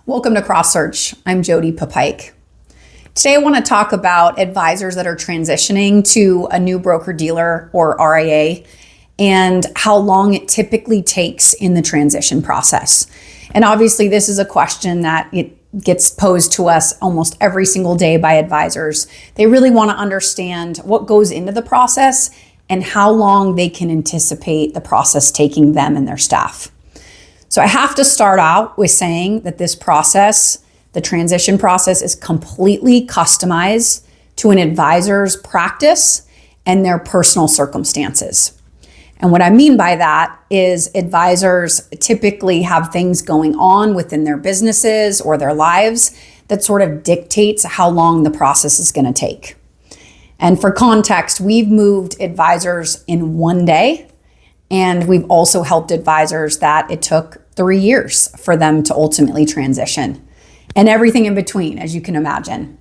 Welcome to Cross Search. I'm Jody Papike. Today I want to talk about advisors that are transitioning to a new broker-dealer or RIA and how long it typically takes in the transition process. And obviously this is a question that it gets posed to us almost every single day by advisors. They really want to understand what goes into the process and how long they can anticipate the process taking them and their staff. So I have to start out with saying that this process, the transition process, is completely customized to an advisor's practice and their personal circumstances. And what I mean by that is advisors typically have things going on within their businesses or their lives that sort of dictates how long the process is going to take. And for context, we've moved advisors in one day, and we've also helped advisors that it took 3 years for them to ultimately transition, and everything in between, as you can imagine.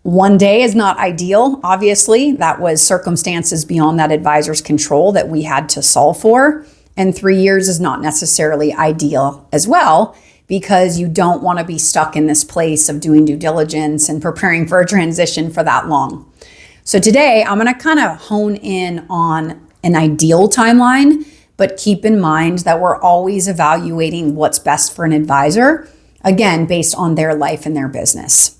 One day is not ideal. Obviously, that was circumstances beyond that advisor's control that we had to solve for. And 3 years is not necessarily ideal as well, because you don't want to be stuck in this place of doing due diligence and preparing for a transition for that long. So today I'm going to kind of hone in on an ideal timeline, but keep in mind that we're always evaluating what's best for an advisor, again, based on their life and their business.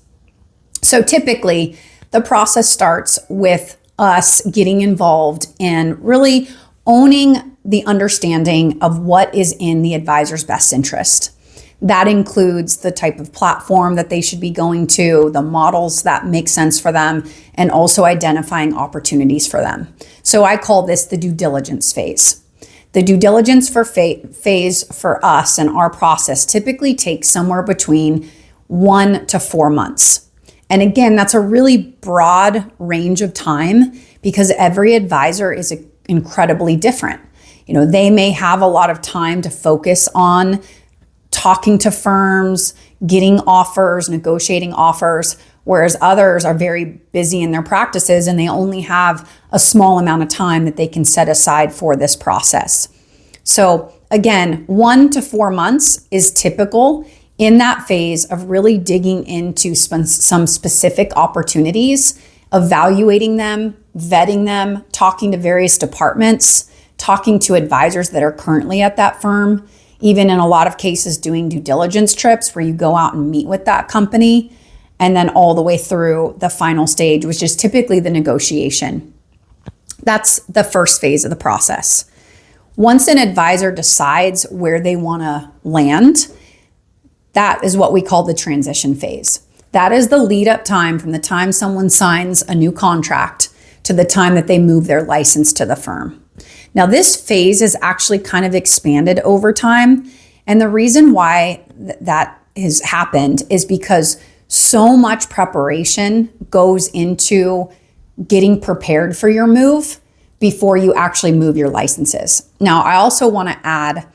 So typically the process starts with us getting involved and really owning the understanding of what is in the advisor's best interest. That includes the type of platform that they should be going to, the models that make sense for them, and also identifying opportunities for them. So I call this the due diligence phase. The due diligence phase for us and our process typically takes somewhere between 1 to 4 months. And again, that's a really broad range of time because every advisor is incredibly different. They may have a lot of time to focus on talking to firms, getting offers, negotiating offers, whereas others are very busy in their practices and they only have a small amount of time that they can set aside for this process. So again, 1 to 4 months is typical in that phase of really digging into some specific opportunities, evaluating them, vetting them, talking to various departments, talking to advisors that are currently at that firm, even in a lot of cases doing due diligence trips where you go out and meet with that company, and then all the way through the final stage, which is typically the negotiation. That's the first phase of the process. Once an advisor decides where they want to land, that is what we call the transition phase. That is the lead up time from the time someone signs a new contract to the time that they move their license to the firm. Now, this phase is actually kind of expanded over time. And the reason why that has happened is because so much preparation goes into getting prepared for your move before you actually move your licenses. Now, I also want to add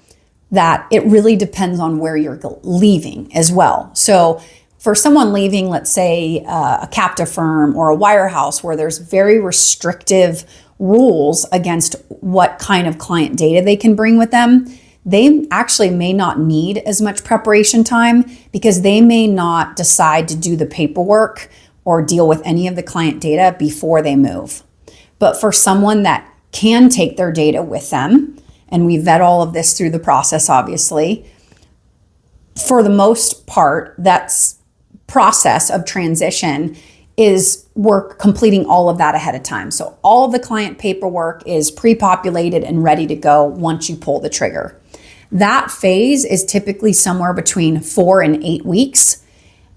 that it really depends on where you're leaving as well. So for someone leaving, let's say a captive firm or a wirehouse where there's very restrictive rules against what kind of client data they can bring with them, they actually may not need as much preparation time because they may not decide to do the paperwork or deal with any of the client data before they move. But for someone that can take their data with them, and we vet all of this through the process, obviously, for the most part, that's process of transition is we're completing all of that ahead of time. So all of the client paperwork is pre-populated and ready to go once you pull the trigger. That phase is typically somewhere between 4 and 8 weeks.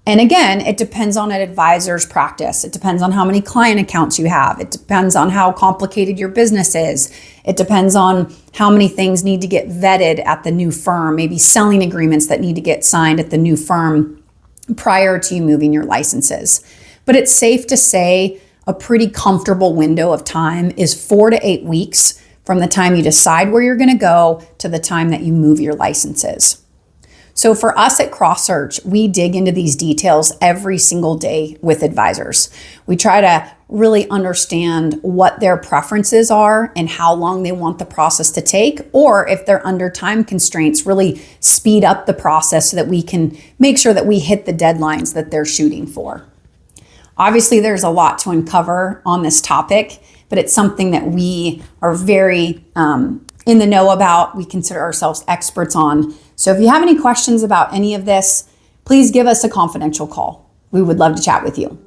And again, it depends on an advisor's practice. It depends on how many client accounts you have. It depends on how complicated your business is. It depends on how many things need to get vetted at the new firm, maybe selling agreements that need to get signed at the new firm prior to you moving your licenses. But it's safe to say a pretty comfortable window of time is 4 to 8 weeks from the time you decide where you're going to go to the time that you move your licenses. So for us at CrossSearch, we dig into these details every single day with advisors. We try to really understand what their preferences are and how long they want the process to take, or if they're under time constraints, really speed up the process so that we can make sure that we hit the deadlines that they're shooting for. Obviously, there's a lot to uncover on this topic, but it's something that we are very in the know about. We consider ourselves experts on. So if you have any questions about any of this, please give us a confidential call. We would love to chat with you.